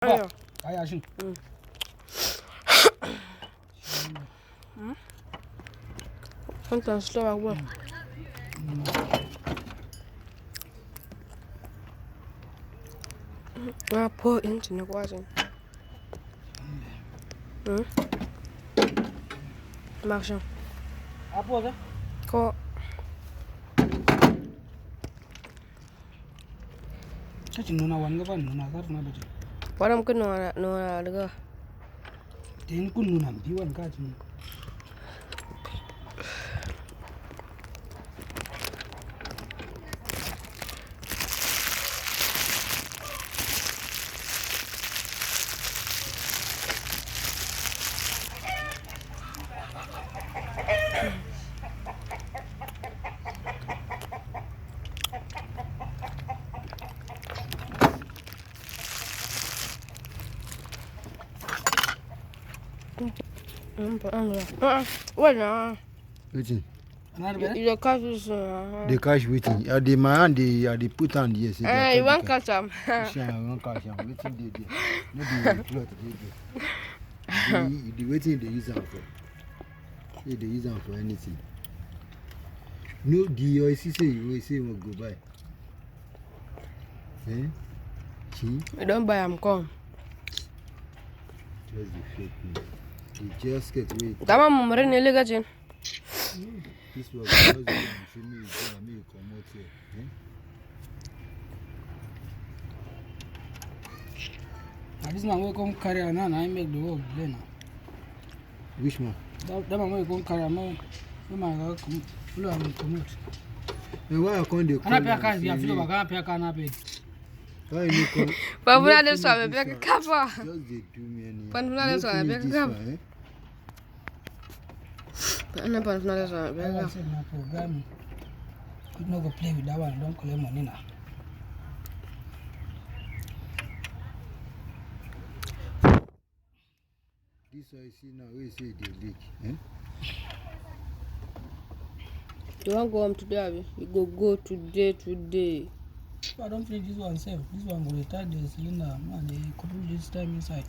Ayo. Kaya shin. Sometimes slow as well. I pour into the water. Marchand. Apo da? Ko. Kachi nuna wanga ba nuna kar na baje. Waram kun no daga. Tin kun nuna biwan kachi. Wait now. Waiting. The cash is. The cash waiting. The my hand they put on the yes. You want cash am? Sure, I want cash am. Waiting they. No the plot they. The waiting they use am for. They use am for anything. No the OIC say you say you go buy. Eh? See? You don't buy am come. Just the fake one. The gasket wait. Tama mumre ne lega jen. This was because you show me you come out here. This man will come carry on and I make the work then. Which man? That man will come carry on. No man come full and come out. And why I can't they Ana pia kazi ya filo baka pia kana pe. Why you come? Pabula de so be be kafa. Just they do me any. Pabula de so be kafa. Ana pabula de so be I kafa. said na program. You no go play with that one. Don't collect money now. This I see now, we say they leak. You want go home today, Abi? You go today. If I don't finish this one safe, this one will retard the cylinder and they couple this time inside.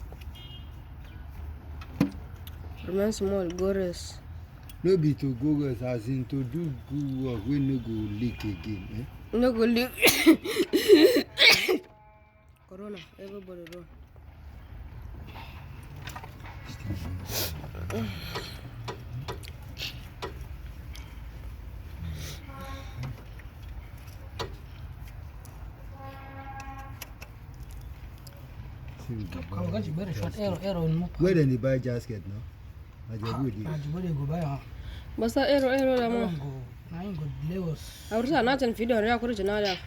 Remain small, go rest. No be to go rest, as in to do good work, we no go leak again. No go leak. Corona, everybody run. Where then they buy gasket now? Ajibode go buy. Basta ero la mo. Na ingo Lagos. Awursa na tan video ya kuri jinada.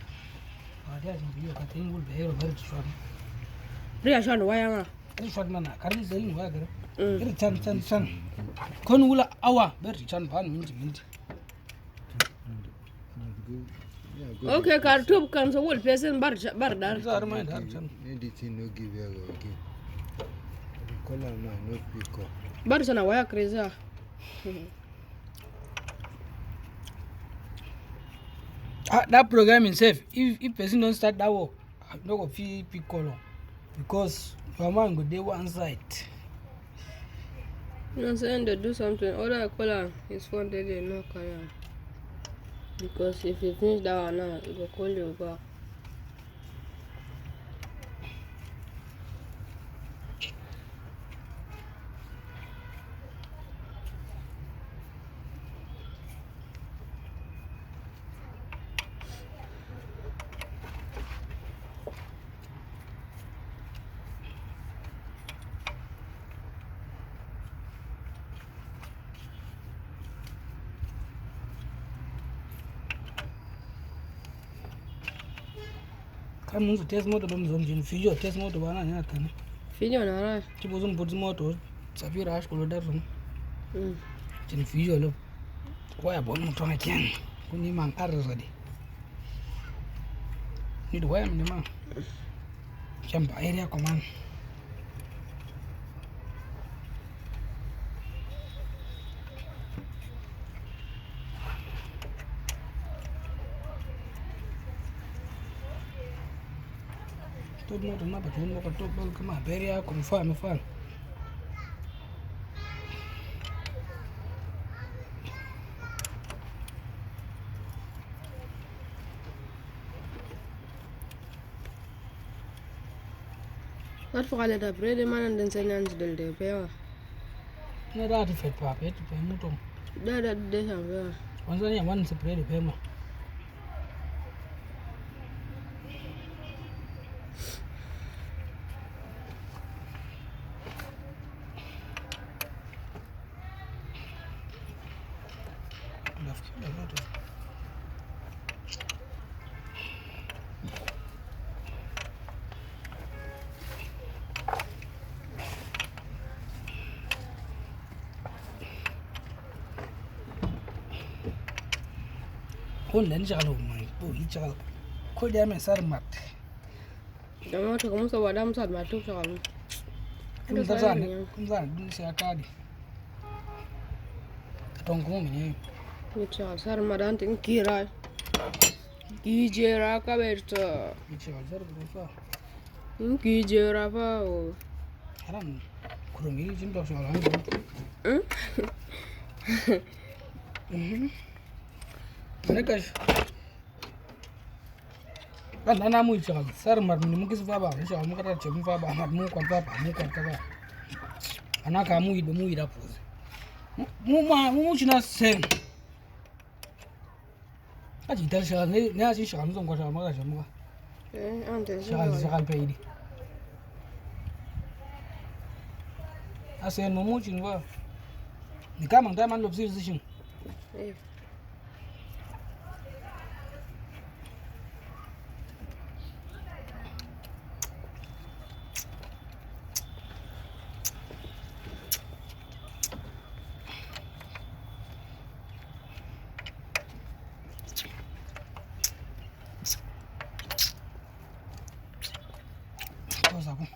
Dia video ka tin gol ero ber shot. Riya shan waya nga. Ero shot mana karni zelin waya gare. Ero chan. Kon wula awa ber chan pan minti. Okay, kartub kan so wol pesen bar dar. Zar mai dar chan. Anything no give her again. Call her man, no pick up. Bar sana waya crazy. That program is safe. If person don't start that work, no go fit pick color because your man go dey one side. You know, saying they do something. Other call his phone they no call him. Because if you finish that one now, he will call you back. Kan mun su test motor bam zom jin fijo test motor bana nya kan. Video na ra. Ti bo zum bot motor safira ash ko dar rum. Jin fijo lo. Waya bon mo to ken. Ko ni man ar zadi. Ni do waya mi ma. Chamba area command. To tot motor na batun mo kato bal kama beria ko mfano. Wat voor alle dat brede mannen den zijn aan de de pewa. Na da ta fet pa pet pe mutum. Da de san pewa. Wanzan ya man se pre de pe ma. Kun den jalo mai bo hi jalo. Ko da me sar mat. Da ma to kuma saboda da musad ma to shagalu. Kun zan dun sai ka di. Ton kuma me Ni cha sar ma dan tin kira. Ki jera ka berto. ni ce zar bu fa. Ki jera fa o. Haram kurungi jin do so lan. Ne kash. Kan ana mu jalo sar mar ni mu kis fa ba ni mu kata ce mu fa ba mar mu kwanta ba mu kwanta ba. Ana ka mu ida pose. Mu china sen. Aji dar shagal ne aji shagal zon kwata ma ga shamu. Antes Shagal pe idi. Asen mu chin ba. Ni kama da man lobsi shin. Cosa ko?